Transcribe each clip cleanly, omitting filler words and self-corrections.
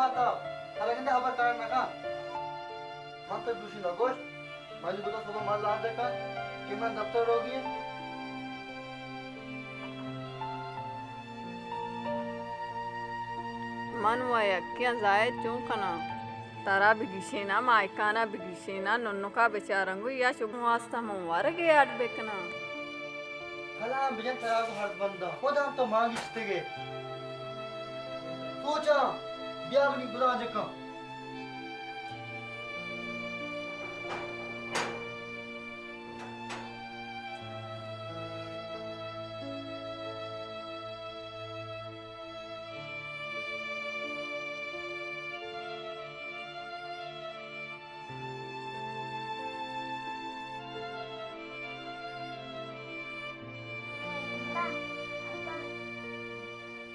mata. Talagang habar tayo na ka. Mata dushi na gosh. Mali buta soba mal lahan ka. Kiman daftar hogi. Manwaya क्या जाए क्यों कना तारा बिगिशेना मायकाना बिगिशेना नन्नु का बेचारंगु या शुभ वास्ता मुवार के आट बेकना Hala bijan tarago hard banda. Kodam to maangi chitege. Socha biagni bula jaka.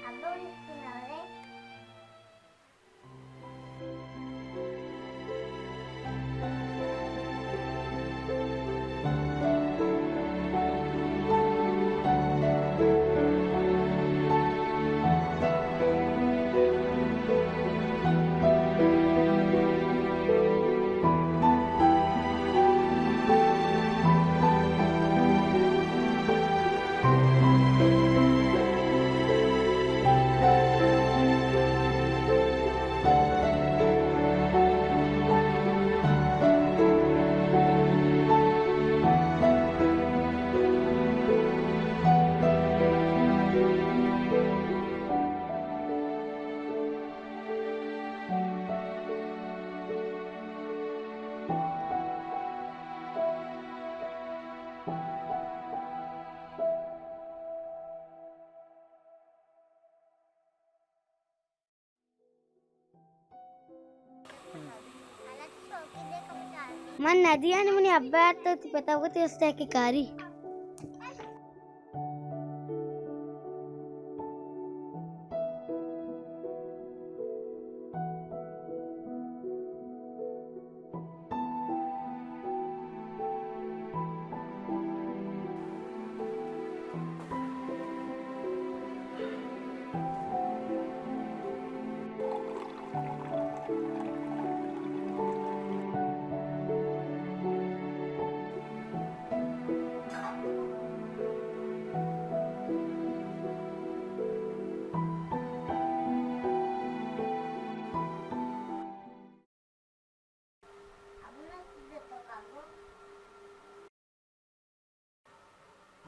Abang istimewa. Man Nadia ni muni abba to pata hoga te usta ki kari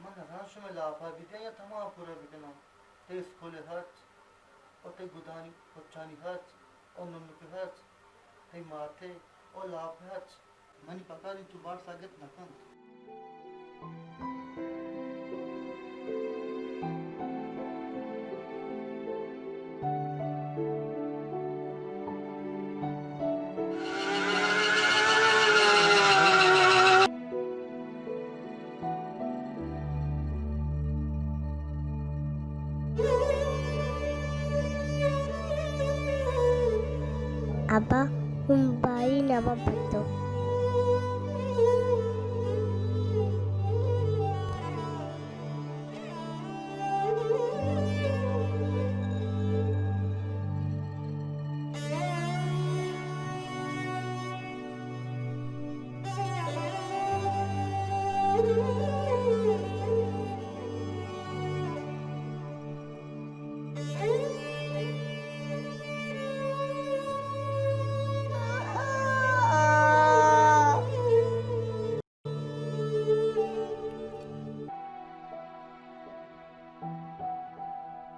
Man rancho में लाफा बिते या तमाम पूरा बिकना. ते स्कूल हच. और ते गुदानी Bachchani Hutch. और नन्नु के हच. ते माथे और लाफ हच. मनी पका नहीं तू बार सागत नकन. Abba, bayi nama betul.